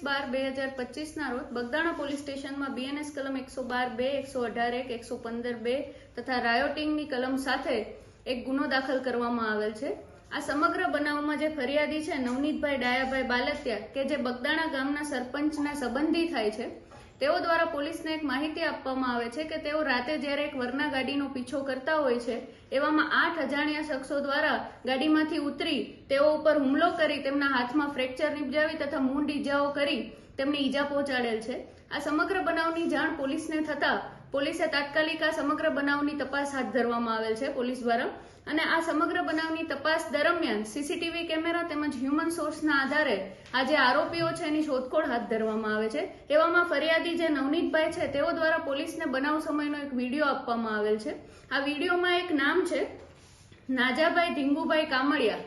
21/12/2025 રોજ બગદાણા પોલીસ સ્ટેશનમાં BNS કલમ 112(2), 118(1), 115(2) તથા રાયોટિંગની કલમ સાથે એક ગુનો દાખલ કરવામાં આવેલ છે। આ સમગ્ર બનાવમાં જે ફરિયાદી છે નવનીતભાઈ ડાયાભાઈ બાલતિયા કે જે બગદાણા ગામના સરપંચના સંબંધી થાય છે, તેઓ દ્વારા પોલીસને એક માહિતી આપવામાં આવે છે કે તેઓ રાતે જ્યારે એક વરના ગાડીનો પીછો કરતા હોય છે, એવામાં 8 અજાણ્યા શખ્સો દ્વારા ગાડીમાંથી ઉતરી તેઓ ઉપર હુમલો કરી તેમના હાથમાં ફ્રેક્ચર નિપજાવી તથા મૂંઢ ઈજાઓ કરી તેમને ઈજા પહોંચાડેલ છે। આ સમગ્ર બનાવની જાણ પોલીસને થતા પોલીસે તાત્કાલિક આ સમગ્ર બનાવની તપાસ હાથ ધરવામાં આવેલ છે પોલીસ દ્વારા, અને આ સમગ્ર બનાવની તપાસ દરમિયાન CCTV કેમેરા તેમજ હ્યુમન સોર્સના આધારે આ જે આરોપીઓ છે એની શોધખોળ હાથ ધરવામાં આવે છે। એવામાં ફરિયાદી જે નવનીતભાઈ છે તેઓ દ્વારા પોલીસને બનાવ સમયનો એક વિડીયો આપવામાં આવેલ છે। આ વિડીયોમાં એક નામ છે નાજાભાઈ ધીંગુભાઈ કામળિયા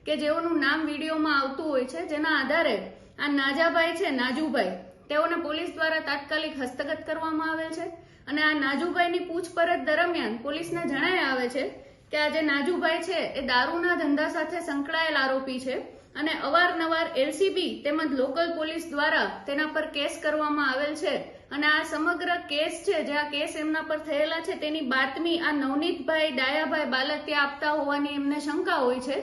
કે જેઓનું નામ વિડીયોમાં આવતું હોય છે, જેના આધારે આ નાજાભાઈ છે નાજુભાઈ તેઓને પોલીસ દ્વારા તાત્કાલિક હસ્તગત કરવામાં આવેલ છે। અને આ નાજુભાઈની પૂછપરછ દરમિયાન પોલીસને જણાય આવે છે કે આ જે નાજુભાઈ છે એ દારૂના ધંધા સાથે સંકળાયેલ આરોપી છે અને અવારનવાર LCB તેમજ લોકલ પોલીસ દ્વારા તેના પર કેસ કરવામાં આવેલ છે, અને આ સમગ્ર કેસ છે જે આ કેસ એમના પર થયેલા છે તેની બાતમી આ નવનીતભાઈ ડાયાભાઈ બાલતિયા આપતા હોવાની એમને શંકા હોય છે,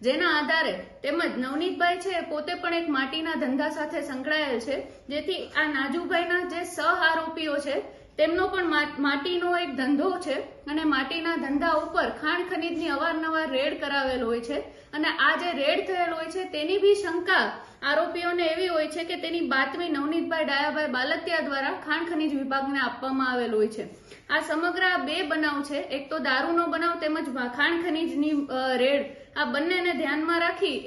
જેના આધારે તેમજ નવનીતભાઈ છે પોતે પણ એક માટીના ધંધા સાથે સંકળાયેલ છે, જેથી આ નાજુભાઈના જે સહ આરોપીઓ છે તેમનો પણ માટીનો એક ધંધો છે અને માટીના ધંધા ઉપર ખાણ ખનીજની અવારનવાર રેડ કરાવેલ હોય છે, અને આ જે રેડ થયેલ હોય છે તેની બી શંકા આરોપીઓને એવી હોય છે કે તેની બાતમી નવનીતભાઈ ડાયાભાઈ બાલતિયા દ્વારા ખાણ ખનીજ વિભાગને આપવામાં આવેલ હોય છે। આ સમગ્ર આ બે બનાવ છે, એક તો દારૂનો બનાવ તેમજ ખાણ ખનીજની રેડ, આ બંનેને ધ્યાનમાં રાખી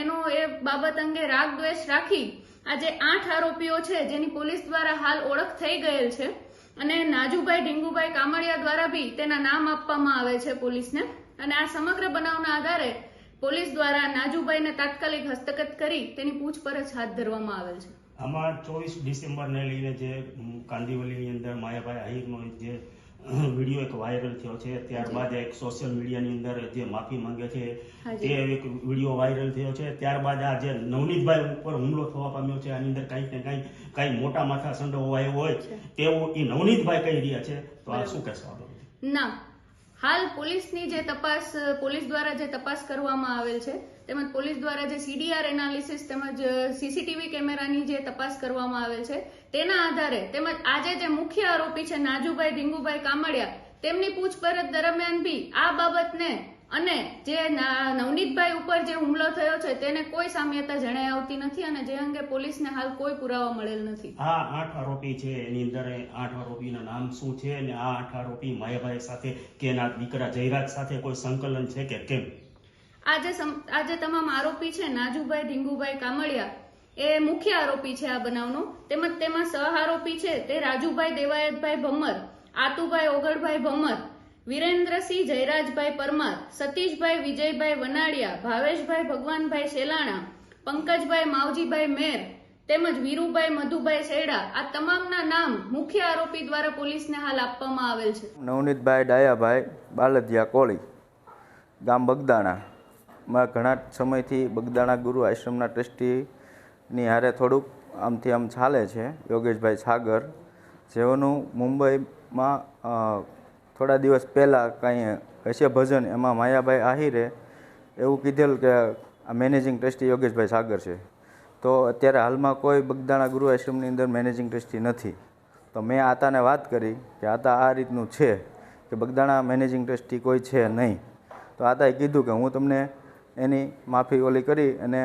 એનો એ બાબત અંગે રાગ દ્વેષ રાખી આ જે 8 આરોપીઓ છે જેની પોલીસ દ્વારા હાલ ઓળખ થઈ ગયેલ છે, અને નાજુભાઈ ઢીંગુભાઈ કામળિયા દ્વારા બી તેના નામ આપવામાં આવે છે પોલીસને, અને આ સમગ્ર બનાવના આધારે પોલીસ દ્વારા નાજુભાઈને તાત્કાલિક હસ્તગત કરી તેની પૂછપરછ હાથ ધરવામાં આવેલ છે। આમાં 24 ડિસેમ્બરને લઈને જે કાંદીવલીની અંદર માયાભાઈ આહિરનો જે વિડીયો એક વાયરલ થયો છે, ત્યારબાદ એક સોશિયલ મીડિયાની અંદર જે માફી માંગે છે તે એક વિડીયો વાયરલ થયો છે, ત્યારબાદ આ જે નવનીતભાઈ ઉપર હુમલો થવા પામ્યો છે આની અંદર કંઈક ને કંઈ મોટા માથા સંડોવો આવ્યો હોય તેવું એ નવનીતભાઈ કહી રહ્યા છે, તો આ શું કહેશો? ના, હાલ પોલીસની જે તપાસ પોલીસ દ્વારા જે તપાસ કરવામાં આવેલ છે તેમજ પોલીસ દ્વારા જે CDR એનાલિસિસ તેમજ CCTV કેમેરાની જે તપાસ કરવામાં આવેલ છે તેના આધારે તેમજ આજે જે મુખ્ય આરોપી છે નાજુભાઈ ધીંગુભાઈ કામળિયા તેમની પૂછપરછ દરમિયાન બી આ બાબતને અને જે નવનીતભાઈ ઉપર જે હુમલો થયો છે તેને કોઈ સામ્યતા જણાઈ આવતી નથી, અને જે અંગે પોલીસને હાલ કોઈ પુરાવા મળેલ નથી। આ 8 આરોપી છે એની અંદર 8 આરોપીના નામ શું છે અને આ 8 આરોપી માયાભાઈ સાથે કે એના દીકરા જયરાજ સાથે કોઈ સંકલન છે કે કેમ? આજે તમામ આરોપી છે નાજુભાઈ ધીંગુભાઈ કામળિયા એ મુખ્ય આરોપી છે આ બનાવનો, તેમજ તેમાં સહ આરોપી છે તે રાજુભાઈ દેવાયતભાઈ ભમ્મર, આતુભાઈ ઓગળભાઈ ભમ્મર, વિરેન્દ્રસિંહ જયરાજભાઈ પરમાર, સતીશભાઈ વિજયભાઈ વનાડિયા, ભાવેશભાઈ ભગવાનભાઈ શેલાણા, પંકજભાઈ માવજીભાઈ મેર તેમજ વીરુભાઈ મધુભાઈ શેડા, આ તમામના નામ મુખ્ય આરોપી દ્વારા પોલીસને હાલ આપવામાં આવેલ છે। નવનીતભાઈ ડાયાભાઈ બાલતિયા કોળી, ગામ બગદાણા, માં ઘણા સમયથી બગદાણા ગુરુ આશ્રમના ટ્રસ્ટીની હારે થોડુંક આમથી આમ ચાલે છે, યોગેશભાઈ સાગર, જેઓનું મુંબઈમાં થોડા દિવસ પહેલાં કાંઈ હશે ભજન, એમાં માયાભાઈ આહિરે એવું કીધેલું કે આ મેનેજિંગ ટ્રસ્ટી યોગેશભાઈ સાગર છે, તો અત્યારે હાલમાં કોઈ બગદાણા ગુરુ આશ્રમની અંદર મેનેજિંગ ટ્રસ્ટી નથી, તો મેં આતાને વાત કરી કે આતા આ રીતનું છે કે બગદાણા મેનેજિંગ ટ્રસ્ટી કોઈ છે નહીં, તો આતાએ કીધું કે હું તમને એની માફી ઓલી કરી અને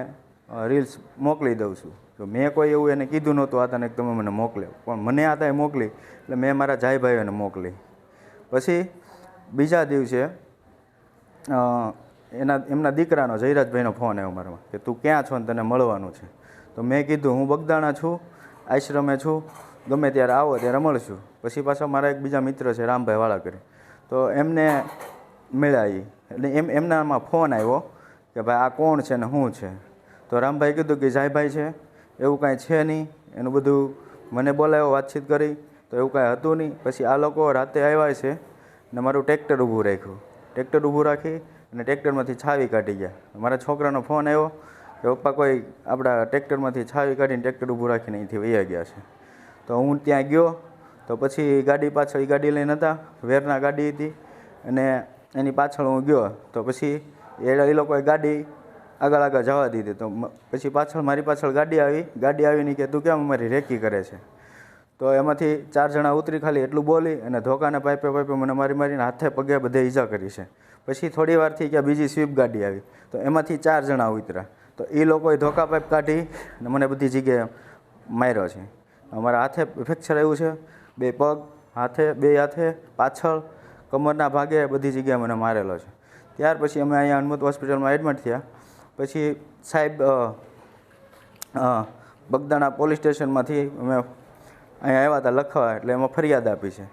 રીલ્સ મોકલી દઉં છું, તો મેં કોઈ એવું એને કીધું નહોતું આતાને કે તમે મને મોકલ્યો, પણ મને આતાએ મોકલી એટલે મેં મારા જાઈ ભાઈઓને મોકલી। પછી બીજા દિવસે એમના દીકરાનો જયરાજભાઈનો ફોન આવ્યો મારામાં કે તું ક્યાં છો ને તને મળવાનું છે, તો મેં કીધું હું બગદાણા છું, આશ્રમે છું, ગમે ત્યારે આવો ત્યારે મળશું। પછી પાછા મારા એક બીજા મિત્ર છે રામભાઈ વાળાકરે, તો એમને મળ્યા, એટલે એમનામાં ફોન આવ્યો કે ભાઈ આ કોણ છે ને શું છે, તો રામભાઈ કીધું કે જાયભાઈ છે, એવું કાંઈ છે નહીં, એનું બધું મને બોલાવ્યો, વાતચીત કરી તો એવું કાંઈ હતું નહીં। પછી આ લોકો રાતે આવ્યા છે ને મારું ટ્રેક્ટર ઊભું રાખ્યું, ટ્રેક્ટર ઊભું રાખી અને ટ્રેક્ટરમાંથી છાવી કાઢી ગયા। મારા છોકરાનો ફોન આવ્યો કે પપ્પા કોઈ આપણા ટ્રેક્ટરમાંથી છાવી કાઢીને ટ્રેક્ટર ઊભું રાખીને અહીંથી વયા ગયા છે. તો હું ત્યાં ગયો તો પછી ગાડી પાછળ એ ગાડી લઈને હતા, વેરના ગાડી હતી, અને એની પાછળ હું ગયો તો પછી એ લોકોએ ગાડી આગળ જવા દીધી. તો પછી મારી પાછળ ગાડી આવીને કે તું કેમ અમારી રેકી કરે છે? તો એમાંથી 4 જણા ઉતરી ખાલી એટલું બોલી અને ધોકાને પાઇપે મને મારીને હાથે પગે બધે ઈજા કરી છે. પછી થોડી વારથી કે બીજી સ્વીપ ગાડી આવી તો એમાંથી 4 જણા ઉતર્યા. તો એ લોકોએ ધોકા પાઇપ કાઢી અને મને બધી જગ્યાએ માર્યો છે. અમારા હાથે ફ્રેક્ચર આવ્યું છે, 2 પગ, 2 હાથે, પાછળ, કમરના ભાગે બધી જગ્યાએ મને મારેલો છે. ત્યાર પછી અમે અહીંયા હનુમત હોસ્પિટલમાં એડમિટ થયા. પછી સાહેબ બગદાણા પોલીસ સ્ટેશનમાંથી અમે અહીંયા આવ્યા હતા લખવા, એટલે એમાં ફરિયાદ આપી છે.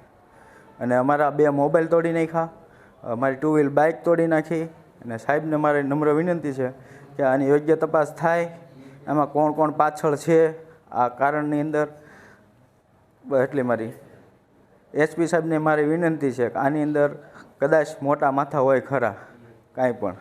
અને અમારા 2 મોબાઈલ તોડી નાખ્યા, મારી 2 વ્હીલ બાઇક તોડી નાખી. અને સાહેબને મારી નમ્ર વિનંતી છે કે આની યોગ્ય તપાસ થાય, એમાં કોણ કોણ પાછળ છે આ કારણની અંદર. એટલી મારી એસપી સાહેબને મારી વિનંતી છે કે આની અંદર કદાચ મોટા માથા હોય ખરા કાંઈ પણ.